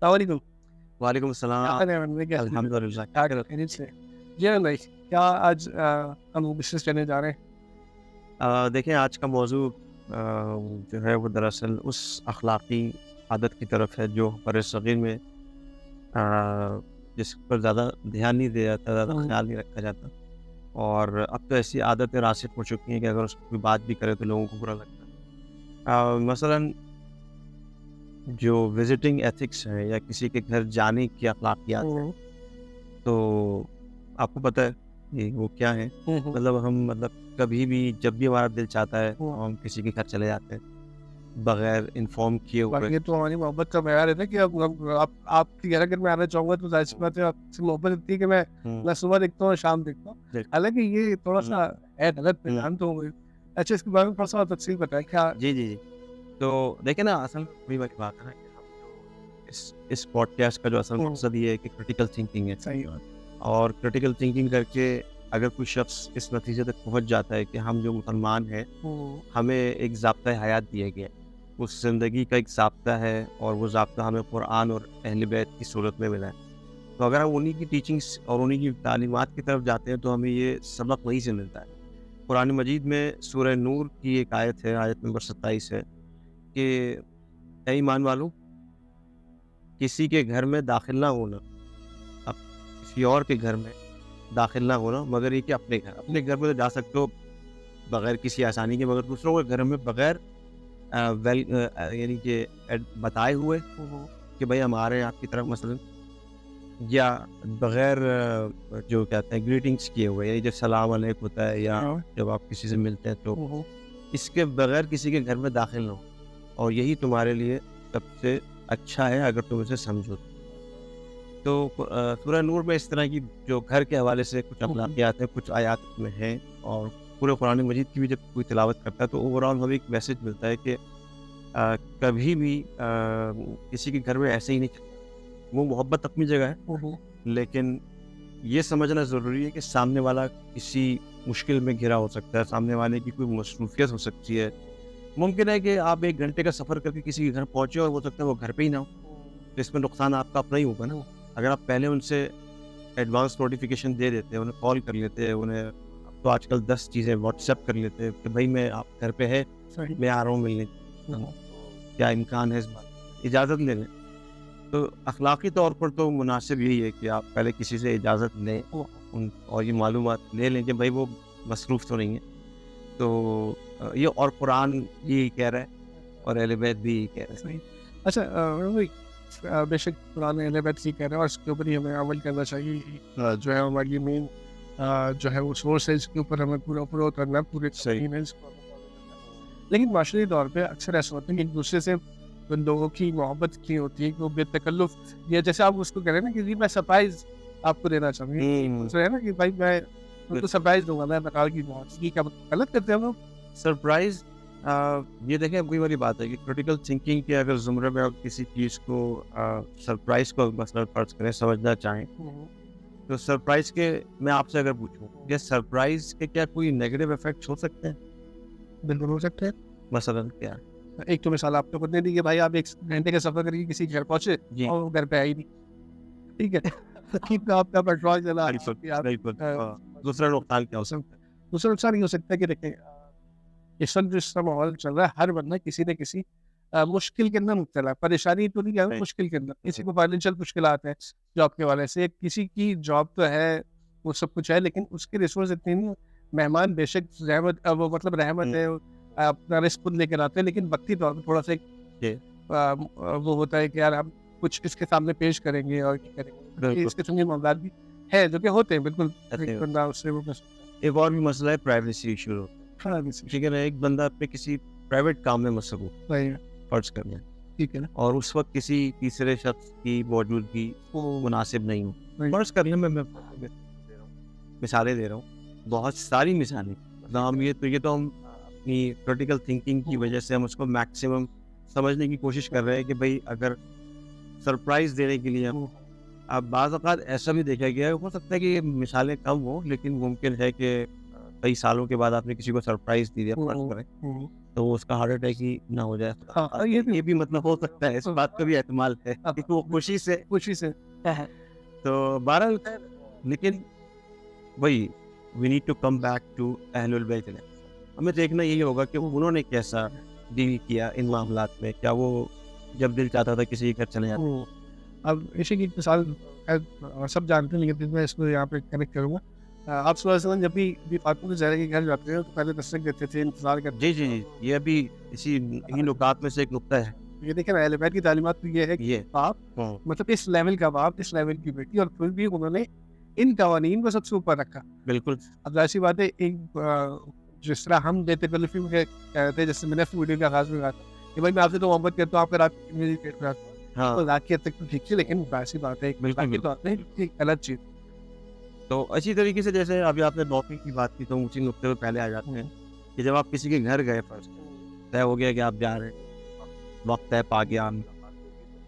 السلام علیکم. وعلیکم کیا السلام. حال ہے بندے کے؟ الحمد للہ. کیا خیریت سے؟ جی ہاں بھائی، کیا آج ہم ڈسکس کرنے جا رہے ہیں؟ دیکھیں آج کا موضوع جو ہے وہ دراصل اس اخلاقی عادت کی طرف ہے جو برصغیر میں جس پر زیادہ دھیان نہیں دیا جاتا، زیادہ خیال نہیں رکھا جاتا، اور اب تو ایسی عادتیں راسخ ہو چکی ہیں کہ اگر اس کوئی بات بھی کرے تو لوگوں کو برا لگتا ہے. مثلاً جو وزٹنگ ایتھکس ہے یا کسی کے گھر جانے کی اخلاقیات ہیں، تو آپ کو پتہ ہے کہ وہ کیا ہے. مطلب کبھی بھی جب بھی ہمارا دل چاہتا ہے تو ہم کسی کے گھر چلے جاتے ہیں بغیر انفارم کیے ہوئے. باقی تو ہماری محبت کا معیار ہے نا کہ آپ کے گھر اگر میں آنا چاہوں گا تو ظاہر سی بات ہے آپ سے محبت اتنی ہے کہ میں صبح دیکھتا ہوں اور شام دیکھتا ہوں. حالانکہ یہ تھوڑا سا ہے غلط پیغام تو. اچھا، اس کے بارے میں تھوڑا سا تفصیل بتائیں کیا. جی تو دیکھیں نا، اصل میں وہی والی بات ہے نا کہ ہم جو اس پوڈ کاسٹ کا جو اصل مقصد یہ ہے کہ کرٹیکل تھنکنگ ہے. صحیح بات. اور کرٹیکل تھنکنگ کر کے اگر کوئی شخص اس نتیجے تک پہنچ جاتا ہے کہ ہم جو مسلمان ہیں ہمیں ایک ضابطۂ حیات دیا گیا ہے، اس زندگی کا ایک ضابطہ ہے، اور وہ ضابطہ ہمیں قرآن اور اہل بیت کی صورت میں ملا ہے. تو اگر ہم انہی کی ٹیچنگس اور انہی کی تعلیمات کی طرف جاتے ہیں تو ہمیں یہ سبق وہیں سے ملتا ہے. قرآن مجید میں سورہ نور کی ایک آیت ہے، آیت نمبر 27 ہے کہ اے ایمان والو، کسی کے گھر میں داخل نہ ہونا، اب کسی اور کے گھر میں داخل نہ ہونا، مگر یہ کہ اپنے گھر میں تو جا سکتے ہو بغیر کسی آسانی کے، مگر دوسروں کے گھر میں بغیر یعنی کہ بتائے ہوئے کہ بھائی ہم آ رہے ہیں آپ کی طرف مثلا، یا بغیر جو کہتے ہیں گریٹنگس کیے ہوئے، یعنی جب سلام علیکم ہوتا ہے یا جب آپ کسی سے ملتے ہیں تو اس کے بغیر کسی کے گھر میں داخل نہ ہو، اور یہی تمہارے لیے سب سے اچھا ہے اگر تم اسے سمجھو. تو سورہ نور میں اس طرح کی جو گھر کے حوالے سے کچھ اخلاقیات ہیں، کچھ آیات میں ہیں، اور پورے قرآن مجید کی بھی جب کوئی تلاوت کرتا ہے تو اوورآل ہمیں ایک میسج ملتا ہے کہ کبھی بھی کسی کے گھر میں ایسے ہی نہیں چلتا. وہ محبت اپنی جگہ ہے، لیکن یہ سمجھنا ضروری ہے کہ سامنے والا کسی مشکل میں گھرا ہو سکتا ہے، سامنے والے کی کوئی مصروفیت ہو سکتی ہے. ممکن ہے کہ آپ 1 گھنٹے کا سفر کر کے کسی کے گھر پہنچے اور ہو سکتا ہے وہ گھر پہ ہی نہ ہو، تو اس میں نقصان آپ کا اپنا ہی ہوگا نا. اگر آپ پہلے ان سے ایڈوانس نوٹیفیکیشن دے دیتے، انہیں کال کر لیتے، انہیں تو آج کل 10 چیزیں واٹس ایپ کر لیتے کہ بھائی میں آپ گھر پہ ہے، میں آ رہا ہوں ملنے، کیا امکان ہے اس بات، اجازت لے لیں. تو اخلاقی طور پر تو مناسب یہی ہے کہ آپ پہلے کسی سے اجازت لیں اور یہ معلومات لے لیں کہ بھائی وہ مصروف تو نہیں ہے. تو یہ اور قرآن یہی کہہ رہا ہے اور اہل بیت بھی یہی کہہ رہا ہے. اچھا، بے شک قرآن اہل بیت کی کہہ رہے ہیں اور اس کے اوپر ہی ہمیں عمل کرنا چاہیے. جو ہے ہماری مین جو ہے وہ سورس ہے، اس کے اوپر ہمیں پورا کرنا پورے صحیح ہے. لیکن معاشرتی طور پہ اکثر ایسا ہوتا ہے کہ ایک دوسرے سے لوگوں کی محبت کی ہوتی ہے کہ وہ بے تکلف، یا جیسے آپ اس کو کہہ رہے ہیں نا کہ میں سرپرائز آپ کو دینا چاہوں گا، ہے نا کہ بھائی میں ان کو سرپرائز دوں گا، میں بتا کی بہت کیا غلط کرتے ہیں ہم لوگ. سرپرائز یہ دیکھیں وہی والی بات ہے کہ کرٹیکل تھنکنگ کے اگر زمرے میں آپ کسی چیز کو سرپرائز کو مثلا فرض کریں سمجھنا چاہیں تو سرپرائز کے میں آپ سے اگر پوچھوں کہ سرپرائز کے کیا کوئی نیگیٹو افیکٹس ہو سکتے ہیں؟ بالکل ہو سکتے ہیں. مثلا کیا؟ ایک تو مثال آپ کو دے دی کہ بھائی آپ 1 گھنٹے کا سفر کر کے کسی گھر پہنچے اور وہ گھر پہ آئی نہیں، ٹھیک ہے، آپ کا پیٹرول چلا. دوسرا نقصان کیا ہو سکتا ہے؟ دوسرا نقصان یہ ہو سکتا ہے کہ دیکھیں اس وقت جس طرح ماحول چل رہا ہے، ہر بندہ کسی نہ کسی مشکل کے اندر مبتلا ہے. پریشانی تو نہیں ہے، مشکل کے اندر. کسی کو فائنینشیل مشکلات ہیں جاب کے حوالے سے، کسی کی جاب تو ہے، وہ سب کچھ ہے، لیکن اس کے ریسورس اتنے نہیں. مہمان بے شک رحمت، وہ مطلب رحمت ہے، اپنا رزق خود لے کر آتے ہیں، لیکن وقتی طور پر تھوڑا سا وہ ہوتا ہے کہ یار ہم کچھ اس کے سامنے پیش کریں گے اور کیا کریں گے. اس قسم کے معاملات بھی ہے جو کہ ہوتے ہیں. بالکل بندہ اس سے وہ کر سکتا ہے. ایک اور بھی مسئلہ ہے پرائیویسی ایشو. ٹھیک ہے نا، ایک بندہ اپنے کسی پرائیویٹ کام میں مصروف فرض کرنا ہے، ٹھیک ہے نا، اور اس وقت کسی تیسرے شخص کی موجودگی مناسب نہیں ہو. فرض کرنے میں مثالیں دے رہا ہوں، بہت ساری مثالیں. ہم یہ تو ہم اپنی کرٹیکل تھنکنگ کی وجہ سے ہم اس کو میکسیمم سمجھنے کی کوشش کر رہے ہیں کہ بھائی اگر سرپرائز دینے کے لیے اب بعض اوقات ایسا بھی دیکھا گیا ہے، ہو سکتا ہے کہ یہ مثالیں کم ہوں، لیکن ممکن ہے کہ کئی سالوں کے بعد آپ نے کسی کو سرپرائز دی دیا فرض کریں تو اس کا ہارٹ اٹیک ہی نہ ہو جائے. ہاں یہ بھی مطلب ہو سکتا ہے, اس بات کا بھی احتمال ہے کہ وہ خوشی سے. تو بہرحال لیکن وہی we need to come back to اہل البیت. ہمیں دیکھنا یہی ہوگا کہ انہوں نے کیسا ڈیل کیا ان معاملات میں. کیا وہ جب دل چاہتا تھا کسی کے گھر چلے جاتے. اب اسی کی مثال سب جانتے ہیں, لیکن میں اس کو یہاں پہ کنیکٹ کروں گا. آپ صلی اللہ علیہ وسلم جب بھی فاطمہ زہرا کے گھر جاتے ہیں تو پہلے دستک دیتے تھے, انتظار کرتے. جی یہ ابھی اسی انہی نکات میں سے ایک نقطہ ہے. یہ دیکھیں نا, اہل بیت کی تعلیمات تو یہ ہے کہ باپ مطلب اس لیول کا باپ, اس لیول کی بیٹی, اور پھر بھی انہوں نے ان قوانین کو سب سے اوپر رکھا. بالکل. اب ظاہر سی بات ہے, ایک جس طرح ہم دیتے کلفی میں کہتے ہیں, جیسے میں نے ویڈیو کا آغاز میں کہا تھا کہ بھائی میں آپ سے تو محبت کرتا ہوں, آپ کا رات میری پیٹ میں آتا ہوں, تو رات کی حد تک تو ٹھیک ہے, لیکن ایسی بات ہے ایک غلط چیز. تو اسی طریقے سے جیسے ابھی آپ نے نوکری کی بات کی, تو اسی نقطے پہ پہلے آ جاتے ہیں کہ جب آپ کسی کے گھر گئے, فرض طے ہو گیا کہ آپ جا رہے ہیں, وقت طے پا گیا,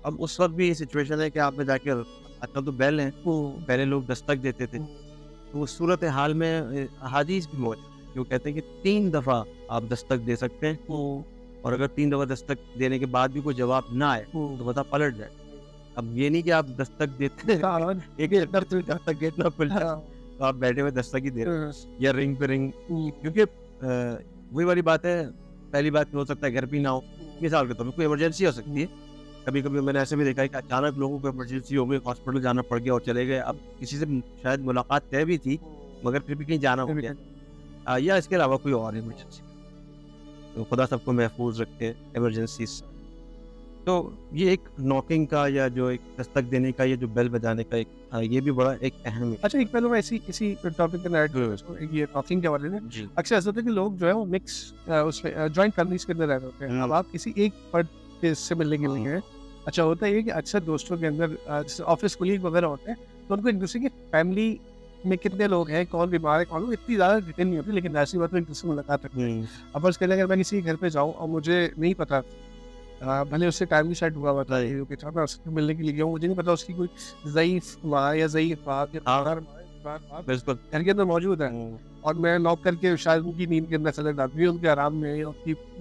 اب اس وقت بھی یہ سچویشن ہے کہ آپ نے جا کے, آج کل تو بیل ہیں, پہلے لوگ دستک دیتے تھے, تو اس صورت حال میں احادیث بھی موجود ہے جو کہتے ہیں کہ 3 دفعہ آپ دستک دے سکتے ہیں, اور اگر 3 دفعہ دستک دینے کے بعد بھی کوئی جواب نہ آئے تو پتہ پلٹ جائے. اب یہ نہیں کہ آپ دستک دیتے ہیں ایک دستک گیٹ نہ کھل جائے تو آپ بیٹھے ہوئے دستک ہی دے رہے ہیں, یا رنگ پہ رنگ, کیونکہ وہی والی بات ہے. پہلی بات ہو سکتا ہے گھر پہ نہ ہو, مثال کے طور پہ کوئی ایمرجنسی ہو سکتی ہے. کبھی کبھی میں نے ایسے بھی دیکھا ہے کہ اچانک لوگوں کو ایمرجنسی ہو گئی, ہاسپٹل جانا پڑ گیا اور چلے گئے. اب کسی سے شاید ملاقات طے بھی تھی مگر پھر بھی کہیں جانا ہو گیا, یا اس کے علاوہ کوئی اور ایمرجنسی. تو خدا سب کو محفوظ رکھے ایمرجنسیز. تو یہ ایک ناکنگ کا یا جو ایک دستک دینے کا, یہ جو بیل بجانے کا ایک, یہ بھی بڑا ایک اہم ہے. اچھا ایک پہلو میں اسی ٹاپک پہ ایڈ کروں, یہ ناکنگ کے حوالے سے اکثر ایسا ہوتا ہے کہ لوگ جو ہے وہ مکس اس میں جوائنٹ فیملیز کے اندر رہتے ہوتے ہیں. اب آپ کسی ایک فرد سے ملنے کے لیے, اچھا ہوتا ہے یہ کہ اکثر دوستوں کے اندر آفس کولیگ وغیرہ ہوتے ہیں, تو ان کو ایک دوسرے کی فیملی میں کتنے لوگ ہیں, کون بیمار ہے, کون, اتنی زیادہ ڈیٹیل نہیں ہوتی, لیکن ایسی بات ایک دوسرے سے ملاقات رکھتے ہیں. اب فرض کریں اگر میں کسی گھر پہ جاؤں اور مجھے نہیں پتا, بھلے اس سے ٹائم بھی سیٹ ہوا ہوا تھا میں اس سے ملنے کے لیے گیا ہوں, مجھے نہیں پتا اس کی کوئی ضعیف ماں یا ضعیف باپ یا گھر کے اندر موجود ہے, اور میں نوک کر کے شاید ان کی نیند کے اندر چلے جاتی ہے, ان کے آرام میں,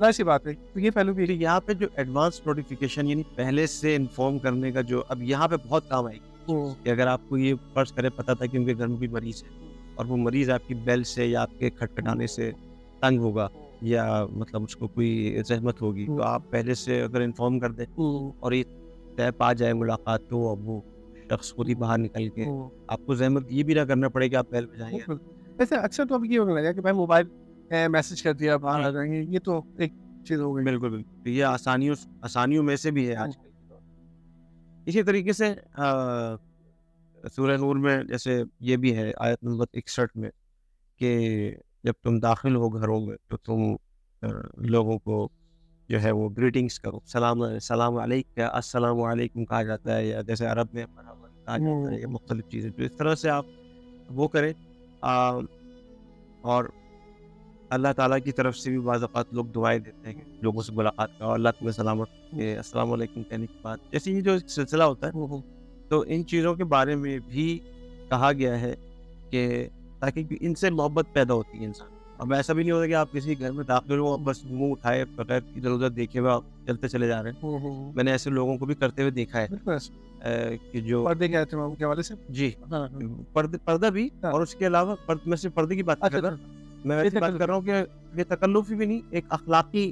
ایسی بات ہے. تو یہ پہلو بھی یہاں پہ جو ایڈوانس نوٹیفیکیشن یعنی پہلے سے انفارم کرنے کا, جو اب یہاں پہ بہت کام آئے گی کہ اگر آپ کو یہ فرض کرے پتا تھا کہ ان کے گھر میں کوئی مریض ہے, اور وہ مریض آپ کی بیل سے یا آپ کے کھٹکھٹانے سے تنگ ہوگا, یا مطلب اس کو کوئی زحمت ہوگی, تو آپ پہلے سے اگر انفارم کر دیں اور یہ طے پا جائے ملاقات, تو اب وہ شخص خود ہی باہر نکل کے آپ کو زحمت یہ بھی نہ کرنا پڑے کہ آپ بیل بجائیں گے. ویسے اکثر تو اب یہ ہونے لگا کہ بھائی موبائل میسج کر دیا, باہر آ جائیں گے, یہ تو ایک چیز ہو گئی. بالکل بالکل, یہ آسانیوں میں سے بھی ہے آج کل. اسی طریقے سے سورہ نور میں جیسے یہ بھی ہے آیت نمبر 61 میں کہ جب تم داخل ہو گھروں میں تو تم لوگوں کو جو ہے وہ گریٹنگس کرو, سلام علیکم, السلام علیکم کہا جاتا ہے, یا جیسے عرب میں مرحبا کہا جاتا ہے, یا مختلف چیزیں, تو اس طرح سے آپ وہ کریں. اور اللہ تعالیٰ کی طرف سے بھی بعض اوقات لوگ دعائیں دیتے ہیں لوگوں سے ملاقات کا, اور اللہ تمہیں سلامت, السلام علیکم کہنے کے بعد, جیسے یہ جو سلسلہ ہوتا ہے, تو ان چیزوں کے بارے میں بھی کہا گیا ہے کہ تاکہ ان سے محبت پیدا ہوتی ہے انسان. اب ایسا بھی نہیں ہوتا کہ آپ کسی گھر میں داخل ہو بس منہ اٹھائے بغیر ادھر ادھر دیکھے ہوئے آپ چلتے چلے جا رہے ہیں. میں نے ایسے لوگوں کو بھی کرتے ہوئے دیکھا ہے کہ جو پردے کے اہتمام کے حوالے سے, جی پردہ بھی, اور اس کے علاوہ میں صرف پردے کی بات کر رہا ہوں, میں ایسی بات کر رہا ہوں کہ یہ تکلفی بھی نہیں, ایک اخلاقی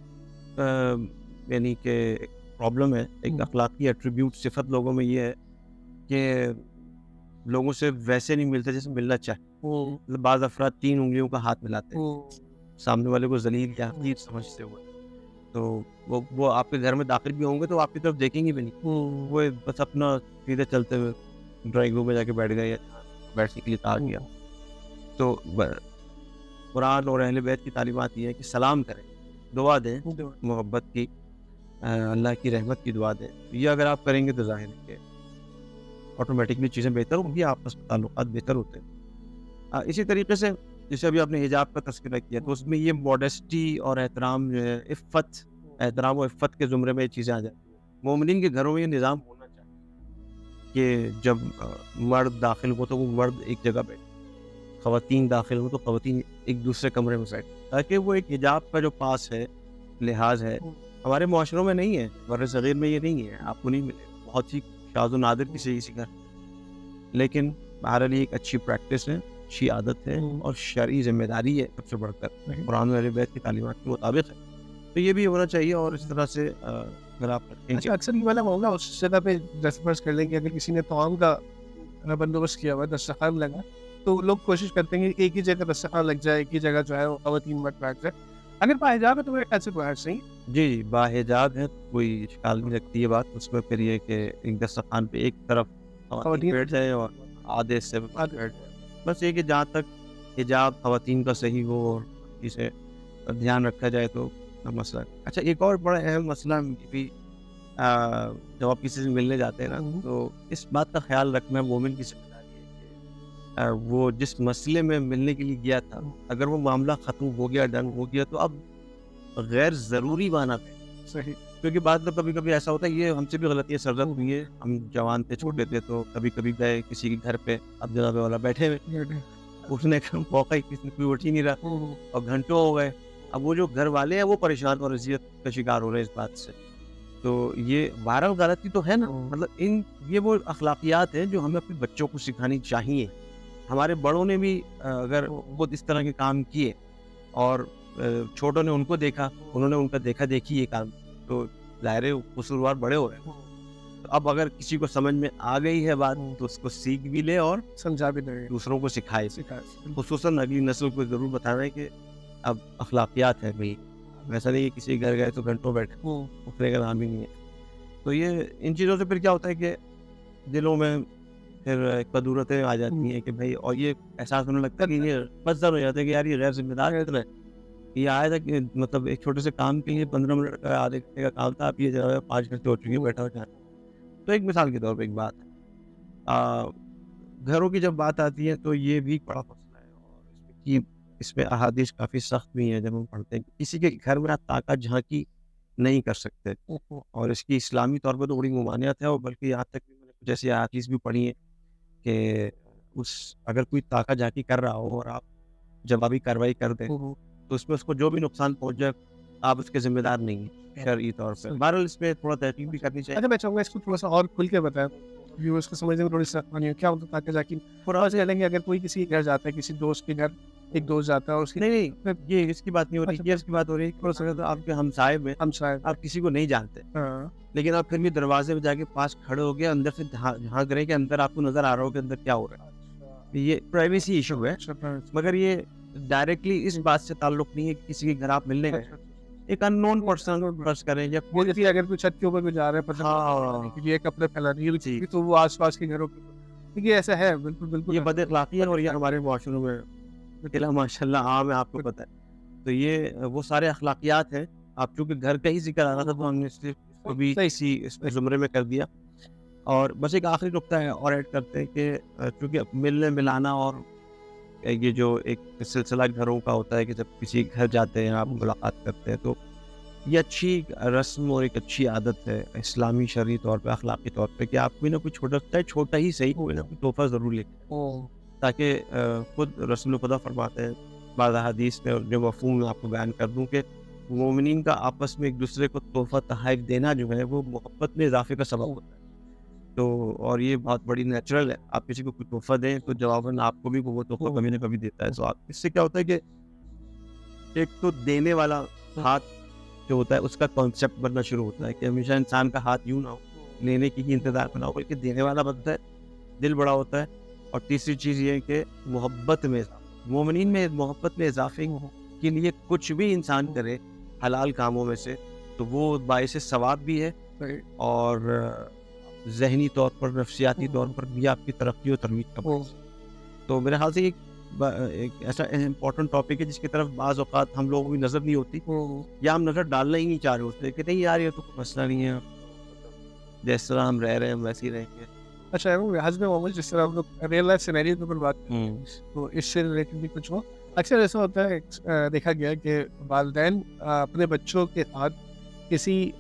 یعنی کہ پرابلم ہے, ایک اخلاقی ایٹریبیوٹ صفت لوگوں میں یہ ہے کہ لوگوں سے ویسے نہیں ملتے جیسے ملنا چاہے. بعض افراد 3 انگلیوں کا ہاتھ ملاتے ہیں سامنے والے کو ذلیل یا حقیر سمجھتے ہوئے, تو وہ آپ کے گھر میں داخل بھی ہوں گے تو آپ کی طرف دیکھیں گے بھی نہیں, وہ بس اپنا سیدھے چلتے ہوئے ڈرائنگ روم میں جا کے بیٹھ گئے یا بیٹھنے کے لیے کہا گیا. تو قرآن اور اہل بیت کی تعلیمات یہ ہے کہ سلام کریں, دعا دیں محبت کی, اللہ کی رحمت کی دعا دیں. یہ اگر آپ کریں گے تو ظاہر ہے کہ آٹومیٹکلی چیزیں بہتر ہوں گی, آپس میں تعلقات بہتر ہوتے ہیں. اسی طریقے سے جیسے ابھی آپ نے حجاب کا تذکرہ کیا, تو اس میں یہ ماڈیسٹی اور احترام جو ہے, احترام و عفت کے زمرے میں یہ چیزیں آ جائیں. مومنین کے گھروں میں یہ نظام ہونا چاہیے کہ جب مرد داخل ہو تو وہ مرد ایک جگہ بیٹھے, خواتین داخل ہو تو خواتین ایک دوسرے کمرے میں بیٹھے, تاکہ وہ ایک حجاب کا جو پاس ہے لحاظ ہے ہمارے معاشروں میں نہیں ہے, بر صغیر میں یہ نہیں ہے, آپ کو نہیں ملے, بہت ہی شاذ و نادر کسی گھر. لیکن بہرحال یہ ایک اچھی پریکٹس ہے, اچھی عادت ہے اور شرعی ذمہ داری ہے سب سے بڑھ کر, قرآن و اہل بیت کی تعلیمات کے مطابق ہے. تو یہ بھی ہونا چاہیے, اور اس طرح سے اگر آپ رکھیں اچھا اکثر یہ والا معاملہ اس جگہ پہ دسترس کر لیں کہ اگر کسی نے طعام کا بندوبست کیا ہوا ہے, دسترخوان لگا, تو لوگ کوشش کرتے ہیں کہ ایک ہی جگہ دسترخوان لگ جائے, ایک ہی جگہ جو ہے وہ خواتین مت بیٹھ جائے. اگر باحجاب ہے تو میرے خیال سے باہر صحیح. جی باحجاب ہے کوئی اشکال نہیں رکھتی ہے بات, اس میں پھر یہ کہ ایک دسترخوان پہ ایک طرف خواتین بیٹھ جائے اور آدھے سے بیٹھ جائے, بس یہ کہ جہاں تک حجاب خواتین کا صحیح ہو اور اسے دھیان رکھا جائے تو مسئلہ. اچھا ایک اور بڑا اہم مسئلہ بھی, جب آپ کسی سے ملنے جاتے ہیں نا, تو اس بات کا خیال رکھنا مومن کی ذمہ داری ہے کہ وہ جس مسئلے میں ملنے کے لیے گیا تھا, اگر وہ معاملہ ختم ہو گیا, ڈن ہو گیا, تو اب غیر ضروری مانا پہ صحیح, کیونکہ بعد میں کبھی کبھی ایسا ہوتا ہے, یہ ہم سے بھی غلطیاں سرزد ہوئی ہیں, ہم جوان تھے چھوٹے تھے تو کبھی کبھی گئے کسی کے گھر پہ, اب جناب والا بیٹھے ہوئے, اٹھنے کا موقع ہی کسی نے کوئی اٹھ ہی نہیں رہا اور گھنٹوں ہو گئے. اب وہ جو گھر والے ہیں وہ پریشان اور اذیت کا شکار ہو رہے ہیں اس بات سے. تو یہ بہرحال غلطی تو ہے نا, مطلب یہ وہ اخلاقیات ہیں جو ہمیں اپنے بچوں کو سکھانی چاہیے. ہمارے بڑوں نے بھی اگر خود اس طرح کے کام کیے اور چھوٹوں نے ان کو دیکھا, انہوں نے ان کا دیکھا دیکھی یہ کام, تو ظاہر قصوروار بڑے ہو رہے ہیں. تو اب اگر کسی کو سمجھ میں آ گئی ہے بات تو اس کو سیکھ بھی لے اور سمجھا بھی دے, دوسروں کو سکھائے, خصوصاً اگلی نسل کو ضرور بتانا ہے کہ اب اخلاقیات ہے بھائی, ویسا نہیں کہ کسی گھر گئے تو گھنٹوں بیٹھے, اٹھنے کا نام ہی نہیں ہے. تو یہ ان چیزوں سے پھر کیا ہوتا ہے کہ دلوں میں پھر قدورتیں آ جاتی ہیں کہ بھائی, اور یہ احساس ہونے لگتا ہے کہ یہ بدزن ہو جاتا ہے کہ یار یہ غیر ذمہ دار ہے. یہ آیا تھا کہ مطلب ایک چھوٹے سے کام کے لیے 15 منٹ کا آدھے گھنٹے کا کام تھا, اب یہ جو ہے 5 گھنٹے ہو چکے ہیں بیٹھا ہو. تو ایک مثال کے طور پہ ایک بات ہے, گھروں کی جب بات آتی ہے تو یہ بھی بڑا مسئلہ ہے, اور اس میں احادیث کافی سخت بھی ہیں. جب ہم پڑھتے ہیں کسی کے گھر میں آپ طاقت جھانکی نہیں کر سکتے, اور اس کی اسلامی طور پہ تو بڑی ممانعت ہے, اور بلکہ یہاں تک میں نے کچھ ایسی احادیث بھی پڑھی ہیں کہ اگر کوئی طاقت جھانکی کر رہا ہو اور آپ جوابی کارروائی کر دیں تو اس میں اس کو جو بھی نقصان پہنچ جائے آپ اس کے ذمہ دار نہیں ہیں شرعی طور پہ. بہرحال اس میں تھوڑا تحقیق بھی کرنی چاہیے. اچھا میں چاہوں گا اس کو تھوڑا سا اور کھل کے بتائیں, ویورز کو سمجھنے میں تھوڑی سی آسانی ہو. کیا ہوتا ہے تاکہ جاکن تھوڑا سا چلیں گے, اگر کوئی کسی کے گھر جاتا ہے, کسی دوست کے گھر ایک دوست جاتا ہے, اور اس کی نہیں یہ اس کی بات نہیں ہو رہی, یہ اس کی بات ہو رہی ہے آپ کے ہمسائے میں آپ کسی کو نہیں جانتے, لیکن آپ پھر بھی دروازے میں جا کے پاس کھڑے ہو گئے, اندر سے جھانک رہے کہ اندر آپ کو نظر آ رہا ہو کہ اندر کیا ہو رہا ہے. یہ پرائیویسی ایشو ہے, مگر یہ ڈائریکٹلی اس بات سے تعلق نہیں ہے کہ کسی کے گھر آپ ملنے گئے, ایک ان نون پرسن فرض کریں, یا کوئی اگر کوئی چھت کے اوپر جا رہا ہے پتہ یہ کپڑے پھیلا رہی ہے تو وہ آس پاس کے گھروں کے, یہ ایسا ہے بالکل بالکل یہ بد اخلاقی ہے, اور یہ ہمارے معاشروں میں ماشاء اللہ عام ہے, آپ کو پتہ ہے. تو یہ وہ سارے اخلاقیات ہیں. آپ چونکہ گھر کا ہی ذکر آ رہا تھا تو ہم نے اس کو بھی اسی زمرے میں کر دیا. اور بس ایک آخری نقطہ ہے اور ایڈ کرتے ہیں کہ چونکہ ملنے ملانا اور یہ جو ایک سلسلہ گھروں کا ہوتا ہے کہ جب کسی گھر جاتے ہیں آپ ملاقات کرتے ہیں, تو یہ اچھی رسم اور ایک اچھی عادت ہے اسلامی شرعی طور پہ, اخلاقی طور پہ, کہ آپ کوئی نہ کوئی چھوٹا ہی صحیح کوئی نہ کوئی تحفہ ضرور لے کے, تاکہ خود رسول خدا فرماتے ہیں بعض احادیث میں, اور جو مفہوم میں آپ کو بیان کر دوں کہ مومنین کا آپس میں ایک دوسرے کو تحفہ تحائف دینا جو ہے وہ محبت میں اضافے کا سبب ہوتا ہے. تو اور یہ بہت بڑی نیچرل ہے, آپ کسی کو کوئی تحفہ دیں تو جواباً آپ کو بھی وہ تحفہ کبھی نہ کبھی دیتا ہے. تو آپ اس سے کیا ہوتا ہے کہ ایک تو دینے والا ہاتھ جو ہوتا ہے اس کا کانسیپٹ بننا شروع ہوتا ہے کہ ہمیشہ انسان کا ہاتھ یوں نہ ہو, لینے کی ہی انتظار میں نہ ہو, بلکہ دینے والا بنتا ہے, دل بڑا ہوتا ہے. اور تیسری چیز یہ ہے کہ محبت میں مومنین میں محبت میں اضافے کے لیے کچھ بھی انسان کرے حلال کاموں میں سے تو وہ باعث ثواب بھی ہے, اور ذہنی طور پر نفسیاتی طور پر بھی آپ کی ترقی و ترویج کا باعث. تو میرے خیال سے ایک ایسا امپورٹنٹ ٹاپک ہے جس کی طرف بعض اوقات ہم لوگوں کی نظر نہیں ہوتی, یا ہم نظر ڈالنا ہی نہیں چاہ رہے ہوتے کہ نہیں یار یہ تو کوئی مسئلہ نہیں ہے, جس طرح ہم رہ رہے ہیں ہم ویسے ہی رہیں گے. اچھا حسب معمول جس طرح ہم لوگ ریئل لائف سینیریو کے اوپر بات کریں تو اس سے ریلیٹڈ بھی کچھ ہو. اکثر ایسا ہوتا ہے دیکھا گیا کہ والدین اپنے بچوں کے ساتھ کسی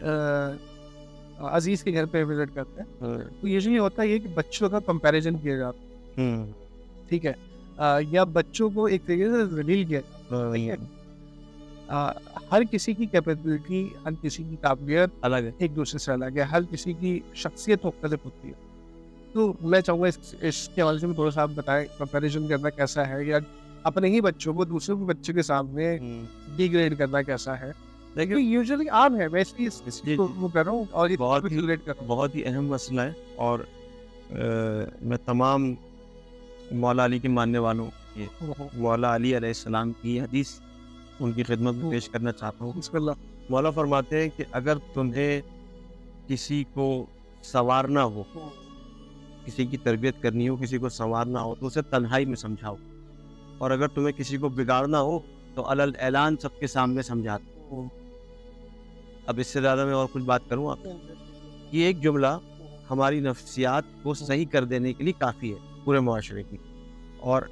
عزیز کے گھر پہ وزٹ کرتے ہیں, تو یوزلی ہوتا ہے یہ کہ بچوں کا کمپیریزن کیا جاتا ہے, ٹھیک ہے, یا بچوں کو ایک طریقے سے ذلیل کیا جاتا ہے. ہر کسی کی کیپیبلٹی، ہر کسی کی قابلیت الگ ہے. ایک دوسرے سے الگ ہے، ہر کسی کی شخصیت مختلف ہوتی ہے. تو میں چاہوں گا اس کے حوالے سے بھی تھوڑا سا آپ بتائیں، کمپیریزن کرنا کیسا ہے، یا اپنے ہی بچوں کو دوسرے کے بچے کے سامنے ڈی گریڈ کرنا کیسا ہے. دیکھیں یوزلی عام ہے، میں اس لیے اس جی کو جی وہ کر رہا ہوں اور بہت ہی ریلیٹ کر رہا ہوں. بہت ہی اہم مسئلہ ہے. اور میں تمام مولا علی کے ماننے والوں کی مولا علی علیہ السلام کی حدیث ان کی خدمت میں پیش کرنا چاہتا ہوں. بسم اللہ. مولا فرماتے ہیں کہ اگر تمہیں کسی کو سنوارنا ہو، کسی کی تربیت کرنی ہو، کسی کو سنوارنا ہو تو اسے تنہائی میں سمجھاؤ، اور اگر تمہیں کسی کو بگاڑنا ہو تو علل اعلان سب کے سامنے سمجھا دو. اب اس سے زیادہ میں اور کچھ بات کروں آپ؟ یہ ایک جملہ ہماری نفسیات کو صحیح کر دینے کے لیے کافی ہے پورے معاشرے کی. اور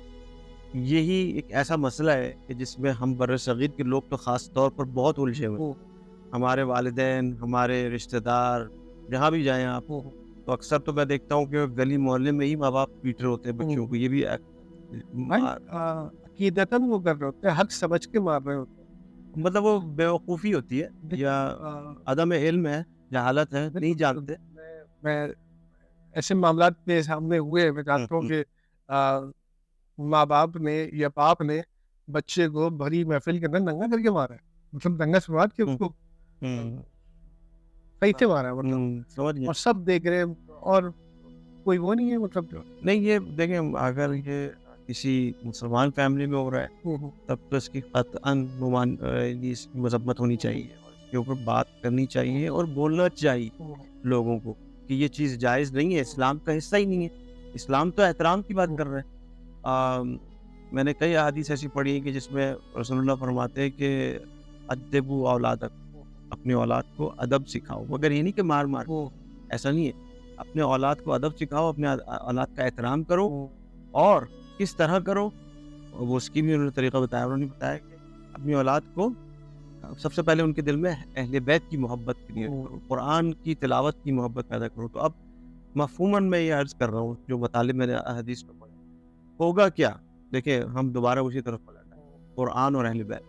یہی ایک ایسا مسئلہ ہے کہ جس میں ہم بر صغیر کے لوگ تو خاص طور پر بہت الجھے ہوئے ہیں. ہمارے والدین، ہمارے رشتہ دار، جہاں بھی جائیں آپ، تو اکثر تو میں دیکھتا ہوں کہ گلی محلے میں ہی ماں باپ پیٹ رہے ہوتے ہیں بچوں کو. یہ بھی عقیدتاً وہ کر رہے ہوتے ہیں، حق سمجھ کے مار رہے ہوتے ہیں. مطلب وہ بیوقوفی ہوتی ہے یا عدم علم ہے، جہالت ہے، نہیں جانتے. میں ایسے معاملات میرے سامنے ہوئے، میں جانتا ہوں کہ ماں باپ نے یا باپ نے بچے کو بھری محفل کے اندر ننگا کر کے مارا ہے. مطلب ننگا سواد کے اس کو صحیح سے مارا ہے، مطلب سمجھ گئے. اور سب دیکھ رہے ہیں، اور کوئی وہ نہیں ہے مطلب. نہیں یہ دیکھیں، اگر یہ کسی مسلمان فیملی میں ہو رہا ہے تب تو اس کی قطعاً اس کی مذمت ہونی چاہیے، اس کے اوپر بات کرنی چاہیے اور بولنا چاہیے لوگوں کو کہ یہ چیز جائز نہیں ہے، اسلام کا حصہ ہی نہیں ہے. اسلام تو احترام کی بات کر رہے ہیں. میں نے کئی احادیث ایسی پڑھی کہ جس میں رسول اللہ فرماتے ہیں کہ ادبوا اولادکم، اپنے اولاد کو ادب سکھاؤ. مگر یہ نہیں کہ مار مار، ایسا نہیں ہے. اپنے اولاد کو ادب سکھاؤ، اپنے اولاد کا احترام کرو. اور کس طرح کرو وہ اس کی بھی انہوں نے طریقہ بتایا. انہوں نے بتایا کہ اپنی اولاد کو سب سے پہلے ان کے دل میں اہل بیت کی محبت کریٹ کرو، قرآن کی تلاوت کی محبت پیدا کرو. تو اب مفہوماً میں یہ عرض کر رہا ہوں جو مطالب میں نے حدیث میں پڑھا، ہوگا کیا؟ دیکھیں ہم دوبارہ اسی طرف پلٹ آئے، قرآن اور اہل بیت.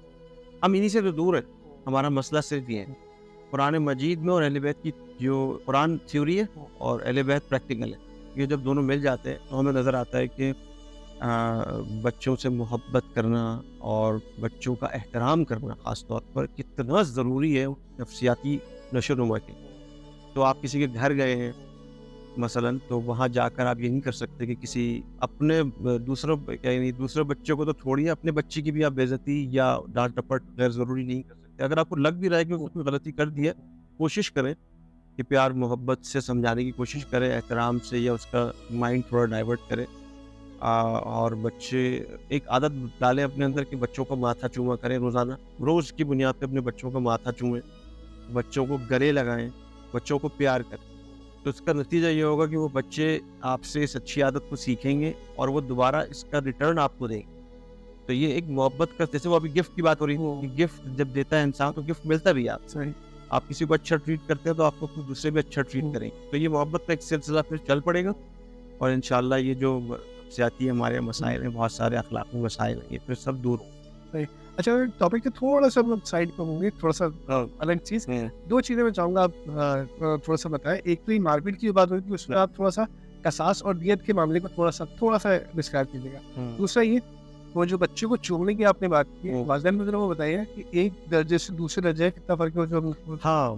ہم انہی سے تو دور ہیں. ہمارا مسئلہ صرف یہ ہے، قرآن مجید میں اور اہل بیت کی جو قرآن تھیوری ہے اور اہل بیت پریکٹیکل ہے، یہ جب دونوں مل جاتے ہیں تو ہمیں نظر آتا ہے کہ بچوں سے محبت کرنا اور بچوں کا احترام کرنا خاص طور پر کتنا ضروری ہے نفسیاتی نشو و نما کے. تو آپ کسی کے گھر گئے ہیں مثلاً، تو وہاں جا کر آپ یہ نہیں کر سکتے کہ کسی اپنے دوسرے بچے کو تو چھوڑیے، اپنے بچے کی بھی آپ بے عزتی یا ڈانٹ ڈپٹ غیر ضروری نہیں کر سکتے. اگر آپ کو لگ بھی رہا ہے کہ اس نے کوئی غلطی کر دی ہے، کوشش کریں کہ پیار محبت سے سمجھانے کی کوشش کریں، احترام سے، یا اس کا مائنڈ تھوڑا ڈائیورٹ کریں. اور بچے ایک عادت ڈالیں اپنے اندر کہ بچوں کو ماتھا چوما کریں روزانہ. روز کی بنیاد پہ اپنے بچوں کو ماتھا چومیں، بچوں کو گلے لگائیں، بچوں کو پیار کریں. تو اس کا نتیجہ یہ ہوگا کہ وہ بچے آپ سے اس اچھی عادت کو سیکھیں گے اور وہ دوبارہ اس کا ریٹرن آپ کو دیں گے. تو یہ ایک محبت کا، جیسے وہ ابھی گفٹ کی بات ہو رہی ہے، گفٹ جب دیتا ہے انسان تو گفٹ ملتا بھی آپ سے. آپ کسی کو اچھا ٹریٹ کرتے ہیں تو آپ کو دوسرے بھی اچھا ٹریٹ کریں. تو یہ محبت کا ایک سلسلہ پھر چل پڑے گا، اور انشاءاللہ یہ جو نفسیاتی ہمارے مسائل ہیں، بہت سارے اخلاقی مسائل ہیں، یہ پھر سب دور ہوں. اچھا ٹاپک سے تھوڑا سا سائڈ پہ ہوں گے، تھوڑا سا الگ چیز. دو چیزیں میں چاہوں گا آپ تھوڑا سا بتائیں. ایک تو یہ مار پیٹ کی بات ہوئی تھی، اس میں آپ تھوڑا سا قصاص اور دیت کے معاملے کو تھوڑا سا ڈسکرائب کیجیے گا. دوسرا یہ وہ جو بچے کو چومنے کی آپ نے بات کی، والدین نے وہ بتائیے کہ ایک درجے سے دوسرے درجے کتنا فرق ہے. ہاں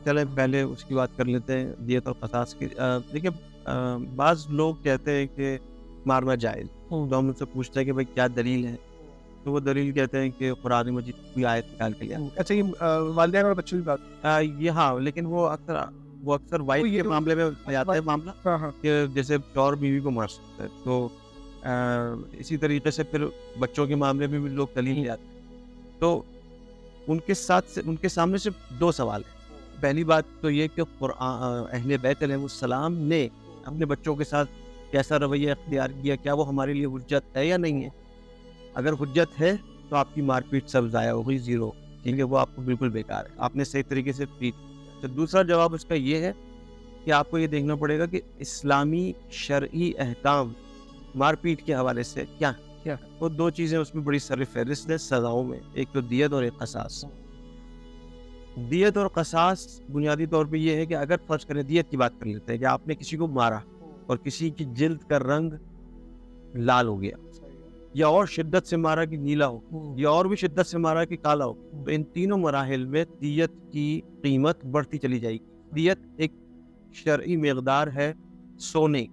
چلیں پہلے اس کی بات کر لیتے ہیں، دیت اور قصاص کی. دیکھیں بعض لوگ کہتے ہیں کہ مارنا جائز، تو ہم ان سے پوچھتے ہیں کہ بھائی کیا دلیل ہے، تو وہ دلیل کہتے ہیں کہ قرآن مجید کی آیت نکال کے لیا. اچھا یہ والدین اور بچوں کی بات یہ ہاں، لیکن وہ اکثر وائف کے معاملے میں آتا ہے معاملہ کہ جیسے شوہر بیوی کو مار سکتا ہے. تو اسی طریقے سے پھر بچوں کے معاملے میں بھی لوگ دلیل لے آتے ہیں. تو ان کے سامنے صرف دو سوال ہیں. پہلی بات تو یہ کہ اہل بیت علیہ السلام نے اپنے بچوں کے ساتھ کیسا رویہ اختیار کیا، کیا وہ ہمارے لیے حجت ہے یا نہیں ہے. اگر حجت ہے تو آپ کی مار پیٹ سب ضائع ہو گئی، زیرو، ٹھیک ہے، وہ آپ کو بالکل بیکار ہے، آپ نے صحیح طریقے سے ٹریٹ. تو دوسرا جواب اس کا یہ ہے کہ آپ کو یہ دیکھنا پڑے گا کہ اسلامی شرعی احکام مار پیٹ کے حوالے سے کیا کیا وہ دو چیزیں اس میں بڑی سر فہرست ہے سزاؤں میں، ایک تو دیت اور ایک قصاص۔ دیت اور قصاص بنیادی طور پہ یہ ہے کہ اگر فرض کریں دیت کی بات کر لیتے ہیں کہ آپ نے کسی کو مارا اور کسی کی جلد کا رنگ لال ہو گیا، یا اور شدت سے مارا کہ نیلا ہو، یا اور بھی شدت سے مارا کہ کالا ہو، تو ان تینوں مراحل میں دیت کی قیمت بڑھتی چلی جائے گی۔ دیت ایک شرعی مقدار ہے سونے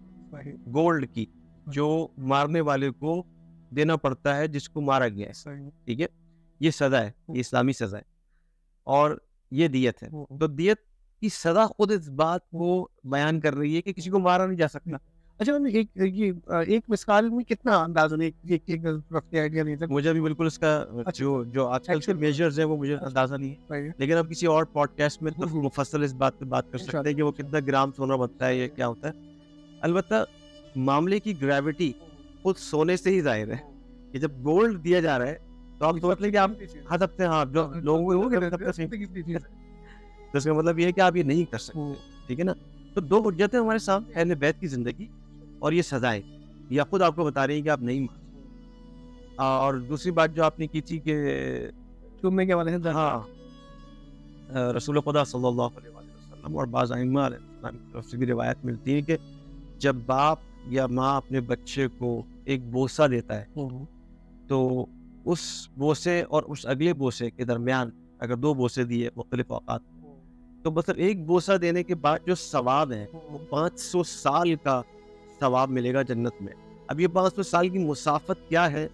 گولڈ کی جو مارنے والے کو دینا پڑتا ہے جس کو مارا گیا ہے، ٹھیک ہے، یہ سزا ہے، یہ اسلامی سزا ہے، اور یہ دیت ہے۔ تو دیت کی سزا خود اس بات کو بیان کر رہی ہے کہ کسی کو مارا نہیں جا سکتا۔ اچھا ایک مثال میں کتنا اندازہ ایک رفتی آئیڈیا نہیں تھا مجھے بھی بالکل اس کا جو آج کل کے میجرز ہیں وہ مجھے اندازہ نہیں ہے، لیکن اب کسی اور پوڈ کاسٹ میں تو مفصل اس بات پہ بات کر سکتے ہیں کہ وہ کتنا گرام سونا بنتا ہے، یہ کیا ہوتا ہے۔ البتہ معاملے کی گریوٹی خود سونے سے ہی ظاہر ہے کہ جب گولڈ دیا جا رہا ہے تو آپ سوچ لیں کہ آپ ہر سکتے ہیں، ہاں جو لوگوں کو تو اس کا مطلب یہ ہے کہ آپ یہ نہیں کر سکتے، ٹھیک ہے نا۔ تو دو حجتیں ہمارے سامنے، اہل بیت کی زندگی اور یہ سزائیں، یا خود آپ کو بتا رہی ہیں کہ آپ نہیں مار۔ اور دوسری بات جو آپ نے کی تھی کہ چومنے کے والے ہیں، ہاں رسول خدا صلی اللہ علیہ وسلم اور بعض ائمہ علیہ السلام کی طرف سے بھی روایت ملتی ہے کہ جب باپ یا ماں اپنے بچے کو ایک بوسہ دیتا ہے تو اس بوسے اور اس اگلے بوسے کے درمیان اگر دو بوسے دیے مختلف اوقات، تو مطلب ایک بوسہ دینے کے بعد جو ثواب ہے وہ 500 سال کا ثواب ملے گا جنت میں۔ اب یہ 500 سال کی مسافت کیا ہے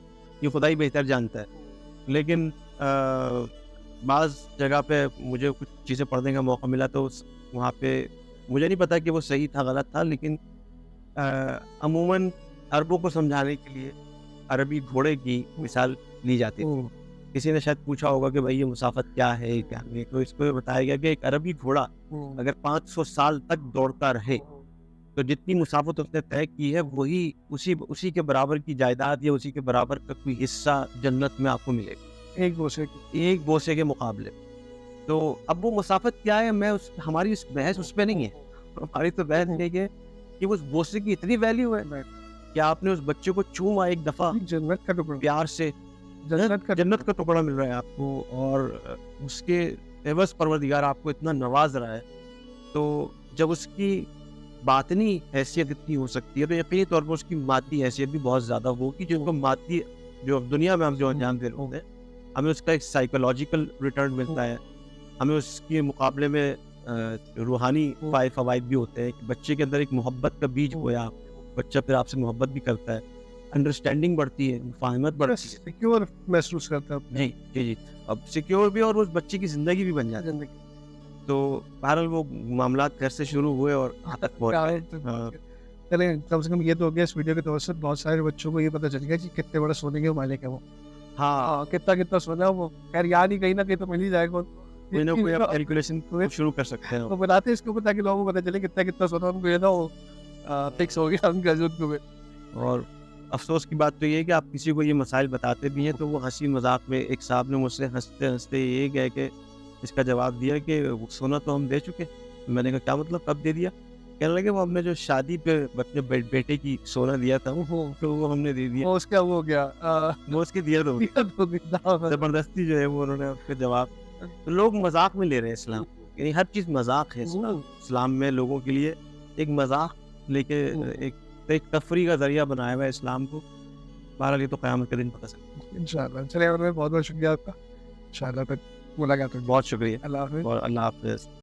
یہ خدا ہی بہتر جانتا ہے، لیکن بعض جگہ پہ مجھے کچھ چیزیں پڑھنے کا موقع ملا تو وہاں پہ مجھے نہیں پتا کہ وہ صحیح تھا غلط تھا، لیکن عموماً عربوں کو سمجھانے کے لیے عربی گھوڑے کی مثال لی جاتی تھی۔ کسی نے شاید پوچھا ہوگا کہ بھائی یہ مسافت کیا ہے کیا نہیں، تو اس کو بتایا گیا کہ ایک عربی گھوڑا اگر 500 سال تک دوڑتا رہے تو جتنی مسافت اس نے طے کی ہے وہی اسی کے برابر کی جائیداد یا اسی کے برابر کا کوئی حصہ جنت میں آپ کو ملے گا ایک بوسے کے مقابلے۔ تو اب وہ مسافت کیا ہے، ہماری بحث اس پہ نہیں ہے، ہماری تو بحث یہ ہے کہ اس بوسے کی اتنی ویلیو ہے کہ آپ نے اس بچے کو چوما ایک دفعہ جنت کا ٹکڑا، پیار سے، جنت کا ٹکڑا مل رہا ہے آپ کو، اور اس کے عوض پروردگار آپ کو اتنا نواز رہا ہے۔ تو جب اس کی باطنی حیثیت اتنی ہو سکتی ہے تو یقینی طور پر اس کی مادی حیثیت بھی بہت زیادہ ہوگی، جو کو مادی جو دنیا میں ہم جو انجام دے رہے ہوتے ہیں ہمیں اس کا ایک سائیکولوجیکل ریٹرن ملتا ہے، ہمیں اس کے مقابلے میں روحانی فوائد بھی ہوتے ہیں کہ بچے کے اندر ایک محبت کا بیج بویا، بچہ پھر آپ سے محبت بھی کرتا ہے، انڈرسٹینڈنگ بڑھتی ہے، مفاہمت بڑھتی ہے، سیکیور محسوس کرتا ہے، جی اب سیکیور بھی، اور اس بچے کی زندگی بھی بن جاتی ہے۔ تو بہرحال وہ معاملات گھر سے شروع ہوئے اور یہاں تک پہنچے۔ چلیں کم سے کم یہ تو ہو گیا اس ویڈیو کے توسط بہت سارے بچوں کو یہ پتہ چل گیا کہ کتنے بڑے سونے کے مالک ہے وہ، ہاں کتنا سونا وہ، خیر یاد ہی کہیں نہ کہیں تو مل ہی جائے گا، کوئی نہ کوئی آپ کیلکولیشن شروع کر سکتے ہیں، وہ بناتے ہیں اس کے اوپر تاکہ لوگوں کو پتہ چلے کتنا سونا ان کو یہ نہ ہو فکس ہو گیا ان کا جو کو۔ اور افسوس کی بات تو یہ ہے کہ آپ کسی کو یہ مسائل بتاتے بھی ہیں تو وہ ہنسی مذاق میں، ایک صاحب نے مجھ سے ہنستے یہ کہہ کہ اس کا جواب دیا کہ سونا تو ہم دے چکے۔ میں نے کہا کیا مطلب، کب دے دیا؟ کہنے لگے وہ ہم نے جو شادی پہ اپنے بیٹے کی سونا دیا تھا وہ ہم نے دے دیا، اس کا وہ ہو گیا، وہ اس کی دیت ہو گئی، زبردستی جو ہے وہ انہوں نے اس کا جواب۔ تو لوگ مذاق میں لے رہے ہیں اسلام، یعنی ہر چیز مذاق ہے اسلام میں، لوگوں کے لیے ایک مذاق لے کے ایک تفریح کا ذریعہ بنایا ہوا ہے اسلام کو۔ بہرحال یہ تو قیامت کے دن پتہ چلے انشاءاللہ۔ چلیے بہت بہت شکریہ آپ کا، انشاءاللہ پھر ملاقات ہوگی۔ بہت شکریہ، اللہ حافظ۔ اور اللہ حافظ۔